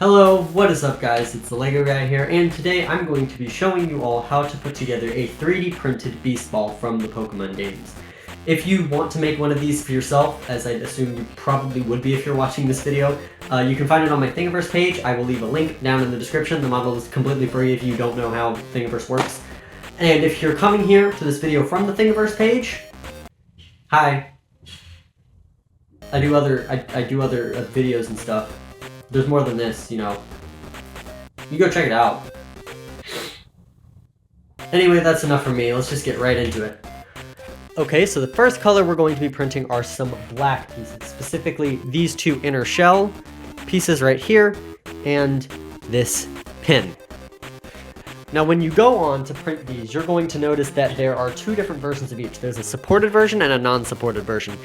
Hello, what is up guys? It's the Lego guy here, and today I'm going to be showing you all how to put together a 3D printed beast ball from the Pokemon games. If you want to make one of these for yourself, as I'd assume you probably would be if you're watching this video, you can find it on my Thingiverse page. I will leave a link down in the description. The model is completely free if you don't know how Thingiverse works. And if you're coming here to this video from the Thingiverse page, hi. I do other videos and stuff. There's more than this, you know. You go check it out. Anyway, that's enough for me. Let's just get right into it. Okay, so the first color we're going to be printing are some black pieces, specifically these two inner shell pieces right here, and this pin. Now when you go on to print these, you're going to notice that there are two different versions of each. There's a supported version and a non-supported version.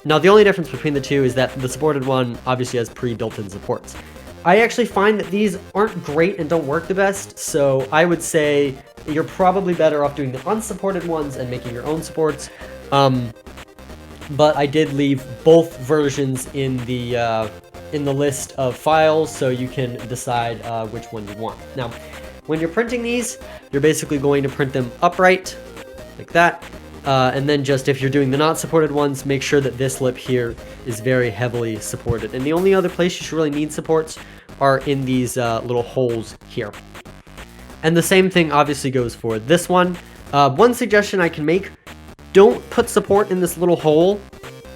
Now the only difference between the two is that the supported one obviously has pre-built-in supports. I actually find that these aren't great and don't work the best, so I would say you're probably better off doing the unsupported ones and making your own supports. But I did leave both versions in the list of files, so you can decide which one you want. Now, when you're printing these, you're basically going to print them upright, like that. And then just if you're doing the not supported ones, make sure that this lip here is very heavily supported. And the only other place you should really need supports are in these little holes here. And the same thing obviously goes for this one. One suggestion I can make, don't put support in this little hole.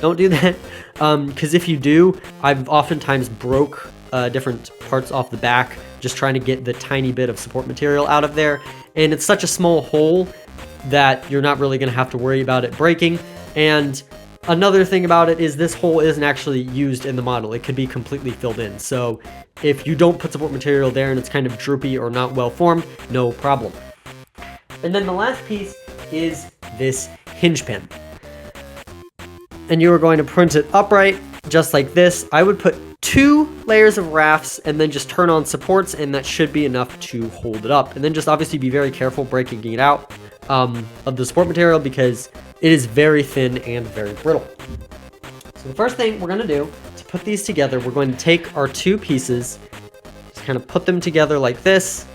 Don't do that. Because if you do, I've oftentimes broke different parts off the back just trying to get the tiny bit of support material out of there. And it's such a small hole that you're not really going to have to worry about it breaking. And another thing about it is this hole isn't actually used in the model. It could be completely filled in. So if you don't put support material there and it's kind of droopy or not well formed, no problem. And then the last piece is this hinge pin. And you are going to print it upright, just like this. I would put 2 layers of rafts and then just turn on supports, and that should be enough to hold it up. And then just obviously be very careful breaking it out of the support material because it is very thin and very brittle. So the first thing we're going to do to put these together, we're going to take our 2 pieces, just kind of put them together like this,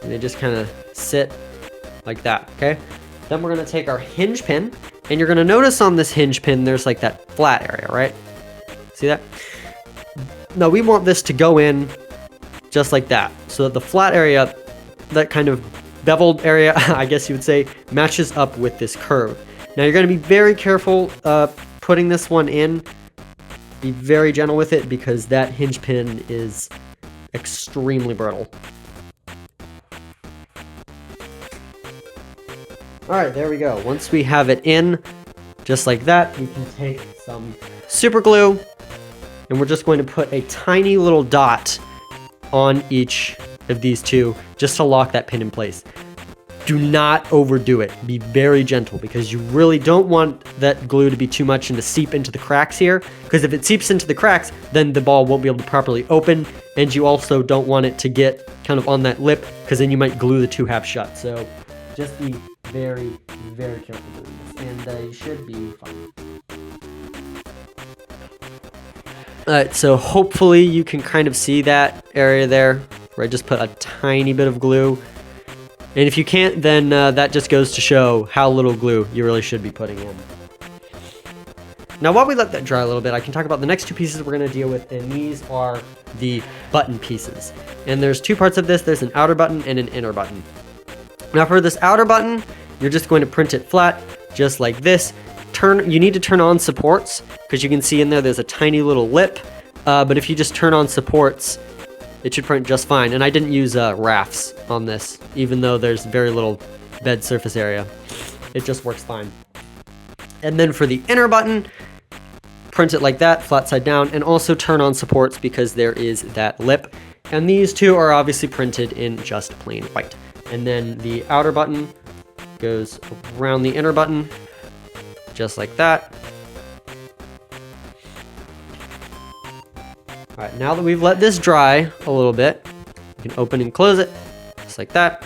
and they just kind of sit like that, okay? Then we're going to take our hinge pin, and you're going to notice on this hinge pin there's like that flat area, right? See that? Now we want this to go in just like that, so that the flat area, that kind of beveled area, I guess you would say, matches up with this curve. Now you're going to be very careful putting this one in. Be very gentle with it because that hinge pin is extremely brittle. Alright, there we go. Once we have it in, just like that, we can take some super glue, and we're just going to put a tiny little dot on each of these 2 just to lock that pin in place. Do not overdo it. Be very gentle because you really don't want that glue to be too much and to seep into the cracks here, because if it seeps into the cracks, then the ball won't be able to properly open, and you also don't want it to get kind of on that lip because then you might glue the 2 halves shut. So just be very, very careful doing this, and you should be fine. Alright, so hopefully you can kind of see that area there where I just put a tiny bit of glue. And if you can't, then that just goes to show how little glue you really should be putting in. Now while we let that dry a little bit, I can talk about the next 2 pieces we're going to deal with, and these are the button pieces. And there's 2 parts of this. There's an outer button and an inner button. Now for this outer button, you're just going to print it flat, just like this. You need to turn on supports, because you can see in there's a tiny little lip. But if you just turn on supports, it should print just fine. And I didn't use rafts on this, even though there's very little bed surface area. It just works fine. And then for the inner button, print it like that, flat side down, and also turn on supports because there is that lip. And these 2 are obviously printed in just plain white. And then the outer button goes around the inner button, just like that. Alright, now that we've let this dry a little bit, you can open and close it, just like that.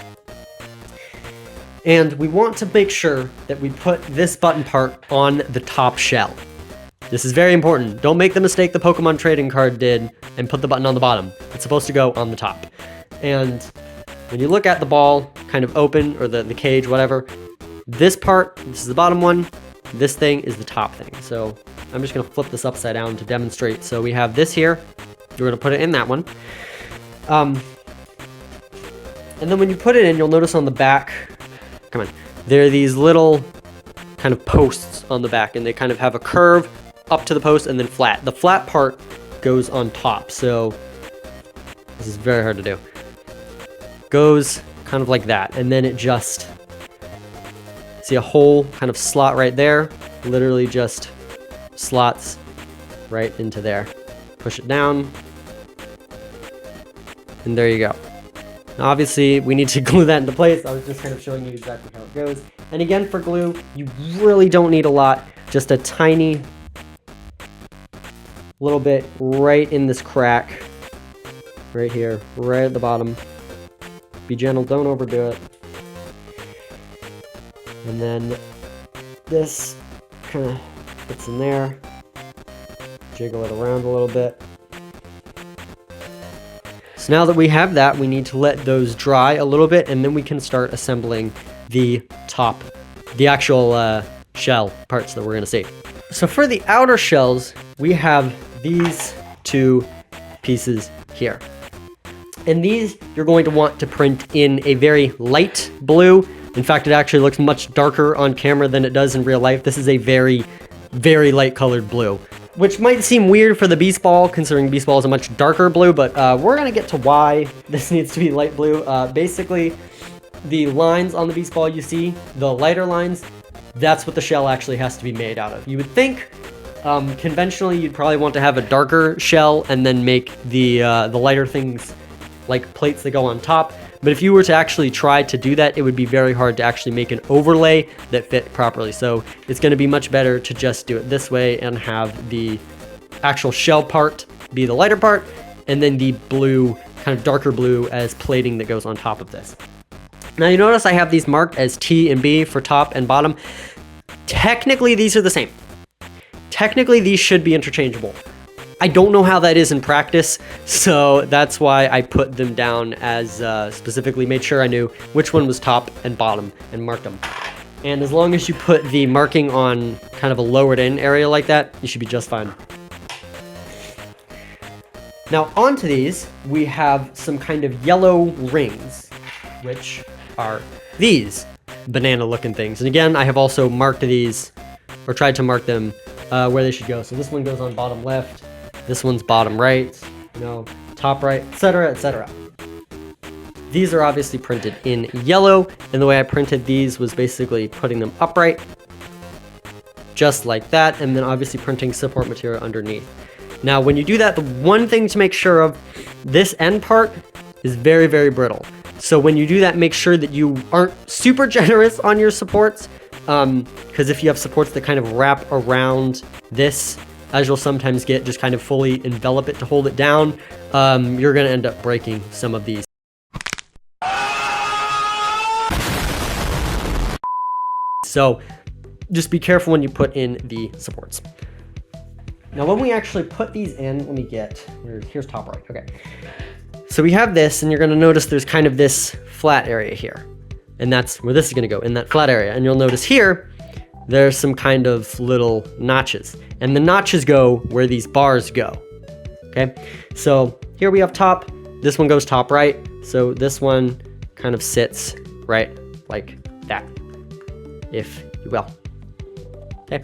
And we want to make sure that we put this button part on the top shell. This is very important. Don't make the mistake the Pokemon trading card did and put the button on the bottom. It's supposed to go on the top. And when you look at the ball kind of open, or the cage, whatever, this part, this is the bottom one, this thing is the top thing. So I'm just gonna flip this upside down to demonstrate. So we have this here, we're gonna put it in that one. And then when you put it in, you'll notice on the back, come on, there are these little kind of posts on the back, and they kind of have a curve up to the post and then flat. The flat part goes on top, so this is very hard to do. Goes kind of like that, and then it just, see a whole kind of slot right there, literally just slots right into there. Push it down, and there you go. Now obviously we need to glue that into place. I was just kind of showing you exactly how it goes. And again, for glue, you really don't need a lot, just a tiny little bit right in this crack, right here, right at the bottom. Be gentle, don't overdo it. And then this kind of fits in there. Jiggle it around a little bit. So now that we have that, we need to let those dry a little bit, and then we can start assembling the top, the actual shell parts that we're gonna see. So for the outer shells, we have these two pieces here. And these you're going to want to print in a very light blue. In fact, it actually looks much darker on camera than it does in real life. This is a very, very light colored blue, which might seem weird for the Beast Ball, considering Beast Ball is a much darker blue, but we're gonna get to why this needs to be light blue. Basically, the lines on the Beast Ball you see, the lighter lines, that's what the shell actually has to be made out of. You would think, conventionally, you'd probably want to have a darker shell and then make the lighter things like plates that go on top. But if you were to actually try to do that, it would be very hard to actually make an overlay that fit properly. So it's going to be much better to just do it this way and have the actual shell part be the lighter part, and then the blue, kind of darker blue, as plating that goes on top of this. Now you notice I have these marked as T and B for top and bottom. Technically, these are the same. Technically, these should be interchangeable. I don't know how that is in practice, so that's why I put them down as specifically made sure I knew which one was top and bottom and marked them. And as long as you put the marking on kind of a lowered in area like that, you should be just fine. Now onto these, we have some kind of yellow rings, which are these banana looking things. And again, I have also marked these, or tried to mark them where they should go. So this one goes on bottom left, this one's bottom right, you know, top right, etc., etc. These are obviously printed in yellow, and the way I printed these was basically putting them upright, just like that, and then obviously printing support material underneath. Now, when you do that, the one thing to make sure of, this end part is very, very brittle. So when you do that, make sure that you aren't super generous on your supports, because if you have supports that kind of wrap around this, as you'll sometimes get, just kind of fully envelop it to hold it down, you're gonna end up breaking some of these. So just be careful when you put in the supports. Now when we actually put these in, let me get, here's top right, okay. So we have this, and you're gonna notice there's kind of this flat area here. And that's where this is gonna go, in that flat area. And you'll notice here, there's some kind of little notches. And the notches go where these bars go, okay? So here we have top, this one goes top right, so this one kind of sits right like that, if you will, okay?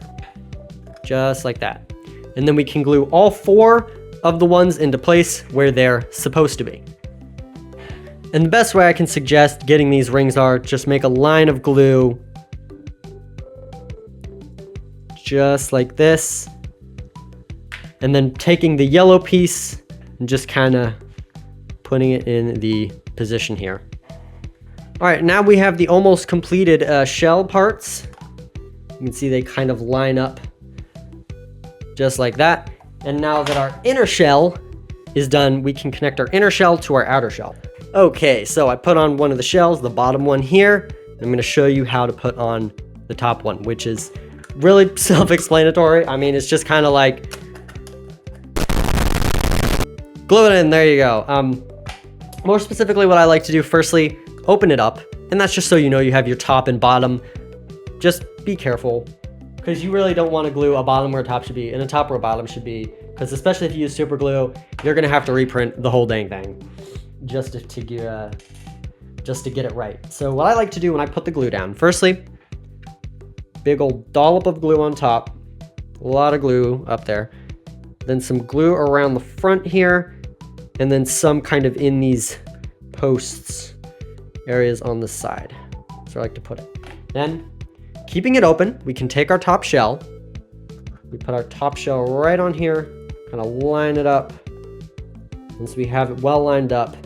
Just like that. And then we can glue all four of the ones into place where they're supposed to be. And the best way I can suggest getting these rings are, just make a line of glue just like this, and then taking the yellow piece and just kind of putting it in the position here. All right, now we have the almost completed shell parts. You can see they kind of line up just like that. And now that our inner shell is done, we can connect our inner shell to our outer shell. Okay, so I put on one of the shells, the bottom one here. I'm gonna show you how to put on the top one, which is really self-explanatory. I mean, it's just kind of like glue it in, there you go. More specifically, what I like to do, firstly, open it up, and that's just so you know you have your top and bottom. Just be careful, because you really don't want to glue a bottom where a top should be and a top where a bottom should be, because especially if you use super glue, you're gonna have to reprint the whole dang thing just to get it right. So what I like to do when I put the glue down, firstly, big old dollop of glue on top, a lot of glue up there, then some glue around the front here, and then some kind of in these posts areas on the side. So I like to put it. Then, keeping it open, we can take our top shell. We put our top shell right on here, kind of line it up. Once we have it well lined up,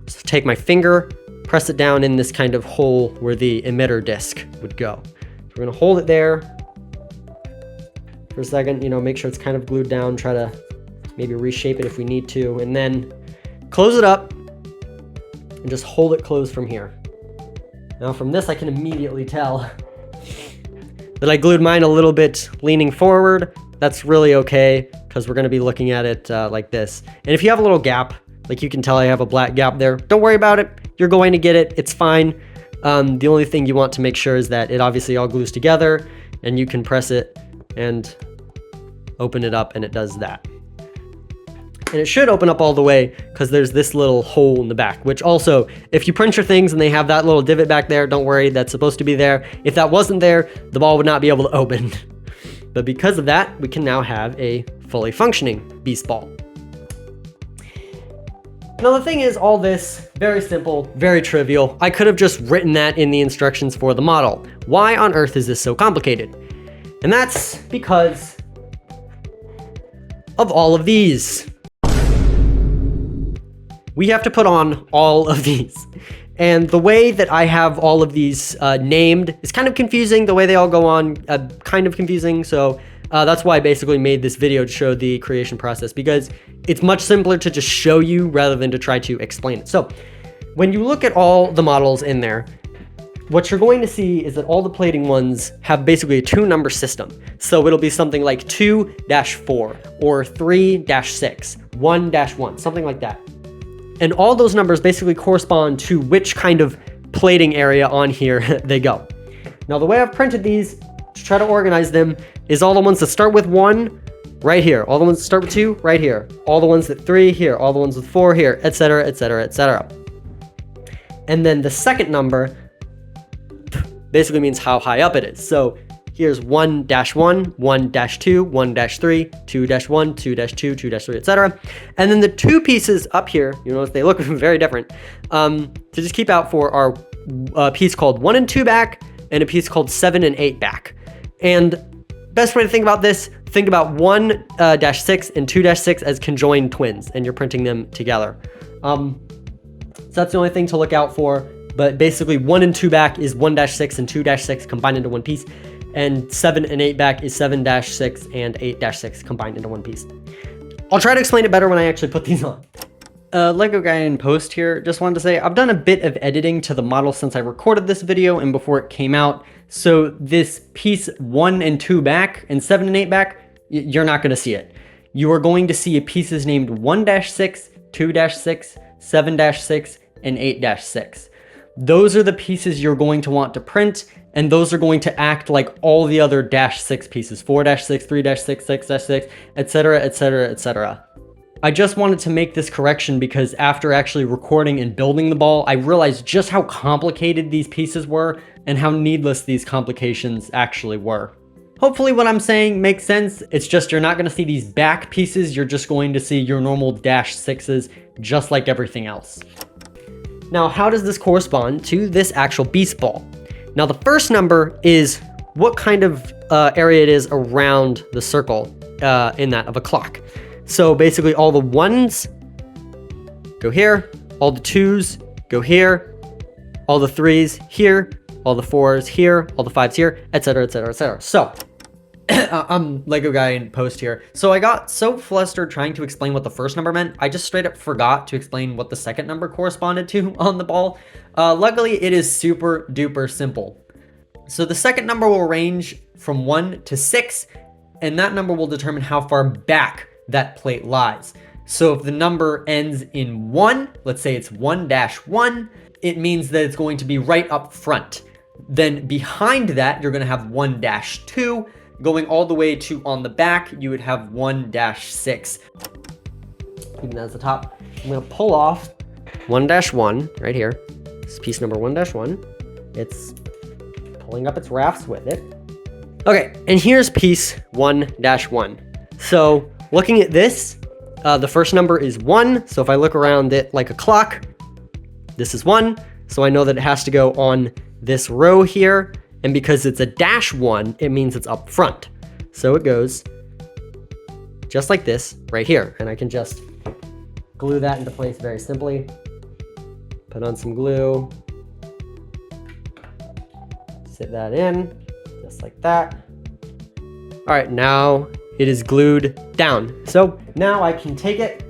so take my finger, press it down in this kind of hole where the emitter disc would go. So we're gonna hold it there for a second, you know, make sure it's kind of glued down, try to maybe reshape it if we need to, and then close it up and just hold it closed from here. Now from this, I can immediately tell that I glued mine a little bit leaning forward. That's really okay, because we're gonna be looking at it like this. And if you have a little gap, like you can tell I have a black gap there, don't worry about it. You're going to get it, it's fine. The only thing you want to make sure is that it obviously all glues together, and you can press it and open it up and it does that. And it should open up all the way because there's this little hole in the back, which also, if you print your things and they have that little divot back there, don't worry, that's supposed to be there. If that wasn't there, the ball would not be able to open. But because of that, we can now have a fully functioning beast ball. Now the thing is, all this, very simple, very trivial. I could have just written that in the instructions for the model. Why on earth is this so complicated? And that's because of all of these. We have to put on all of these. And the way that I have all of these named is kind of confusing. The way they all go on, kind of confusing. So that's why I basically made this video to show the creation process, because it's much simpler to just show you rather than to try to explain it. So when you look at all the models in there, what you're going to see is that all the plating ones have basically a 2-number system. So it'll be something like 2-4 or 3-6, 1-1, something like that. And all those numbers basically correspond to which kind of plating area on here they go. Now the way I've printed these to try to organize them is all the ones that start with 1 right here, all the ones that start with 2 right here, all the ones that 3 here, all the ones with 4 here, etc, etc, etc. And then the second number basically means how high up it is. So here's 1-1, 1-2, 1-3, 2-1, 2-2, 2-3, etc. And then the 2 pieces up here, you notice they look very different, to just keep out for our piece called 1 and 2 back and a piece called 7 and 8 back. And best way to think about this, think about 1-6 and 2-6 as conjoined twins, and you're printing them together. So that's the only thing to look out for. But basically 1 and 2 back is 1-6 and 2-6 combined into one piece. And 7 and 8 back is 7-6 and 8-6 combined into one piece. I'll try to explain it better when I actually put these on. Lego guy in post here, just wanted to say I've done a bit of editing to the model since I recorded this video and before it came out. So this piece 1 and 2 back and 7 and 8 back, you're not going to see it. You are going to see pieces named 1-6, 2-6, 7-6, and 8-6. Those are the pieces you're going to want to print, and those are going to act like all the other -6 pieces, 4-6, 3-6, 6-6, etc, etc, etc. I just wanted to make this correction because after actually recording and building the ball, I realized just how complicated these pieces were and how needless these complications actually were. Hopefully what I'm saying makes sense. It's just you're not going to see these back pieces, you're just going to see your normal -6s just like everything else. Now, how does this correspond to this actual beast ball? Now, the first number is what kind of area it is around the circle in that of a clock. So basically all the 1s go here, all the 2s go here, all the 3s here, all the 4s here, all the 5s here, etc, etc, etc. So, I'm Lego guy in post here. So I got so flustered trying to explain what the first number meant, I just straight up forgot to explain what the second number corresponded to on the ball. Luckily, it is super duper simple. So the second number will range from 1 to 6, and that number will determine how far back that plate lies. So if the number ends in 1, let's say it's 1-1, it means that it's going to be right up front. Then behind that, you're going to have 1-2. Going all the way to on the back, you would have 1-6. Keeping that as the top. I'm going to pull off 1-1 right here. This is piece number 1-1. It's pulling up its rafts with it. Okay, and here's piece 1-1. So looking at this, the first number is 1. So if I look around it like a clock, this is 1. So I know that it has to go on this row here. And because it's a -1, it means it's up front. So it goes just like this right here. And I can just glue that into place very simply. Put on some glue. Sit that in, just like that. All right, now it is glued down. So now I can take it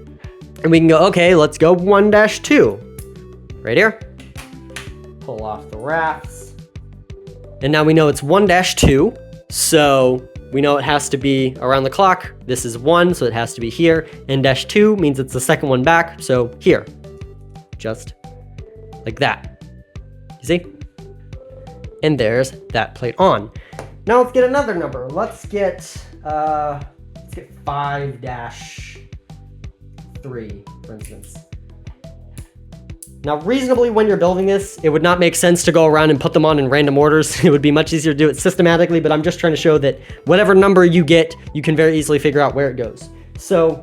and we can go, okay, let's go 1-2. Right here. Pull off the rafts. And now we know it's 1-2. So we know it has to be around the clock. This is 1, so it has to be here. And -2 means it's the second one back. So here, just like that. You see? And there's that plate on. Now let's get another number. Let's get 5-3, for instance. Now, reasonably, when you're building this, it would not make sense to go around and put them on in random orders. It would be much easier to do it systematically, but I'm just trying to show that whatever number you get, you can very easily figure out where it goes. So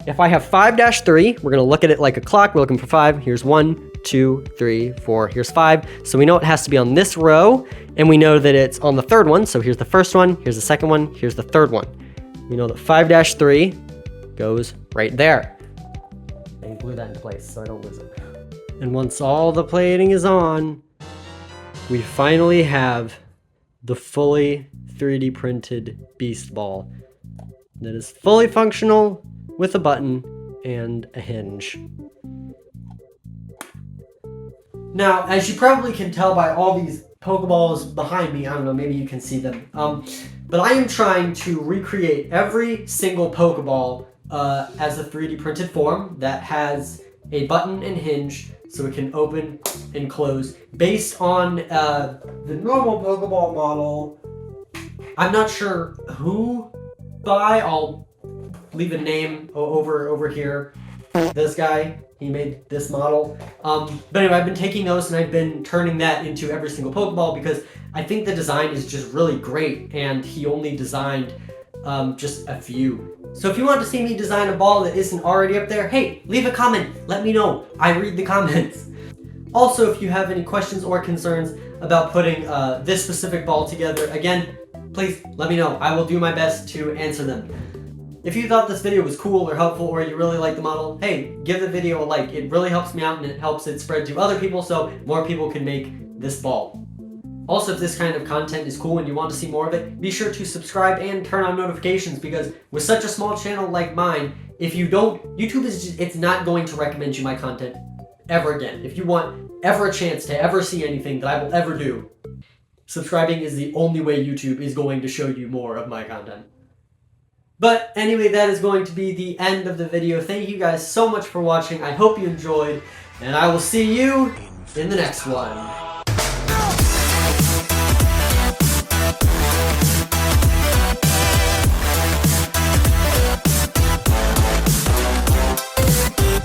if I have 5-3, we're gonna look at it like a clock. We're looking for 5. Here's 1, 2, 3, 4, here's 5. So we know it has to be on this row, and we know that it's on the third one. So here's the first one, here's the second one, here's the third one. We know that 5-3 goes right there. And glue that into place so I don't lose it. And once all the plating is on, we finally have the fully 3D printed Beast Ball that is fully functional with a button and a hinge. Now, as you probably can tell by all these Pokeballs behind me, I don't know, maybe you can see them, but I am trying to recreate every single Pokeball as a 3D printed form that has a button and hinge so it can open and close based on the normal Pokeball model. I'm not sure who by. I'll leave a name over here. This guy, he made this model. But anyway, I've been taking those and I've been turning that into every single Pokeball because I think the design is just really great and he only designed just a few. So if you want to see me design a ball that isn't already up there, hey, leave a comment, let me know. I read the comments. Also, if you have any questions or concerns about putting this specific ball together, again, please let me know. I will do my best to answer them. If you thought this video was cool or helpful or you really like the model, hey, give the video a like. It really helps me out and it helps it spread to other people so more people can make this ball. Also, if this kind of content is cool and you want to see more of it, be sure to subscribe and turn on notifications because with such a small channel like mine, if you don't, YouTube is just, it's not going to recommend you my content ever again. If you want ever a chance to ever see anything that I will ever do, subscribing is the only way YouTube is going to show you more of my content. But anyway, that is going to be the end of the video. Thank you guys so much for watching. I hope you enjoyed, and I will see you in the next one.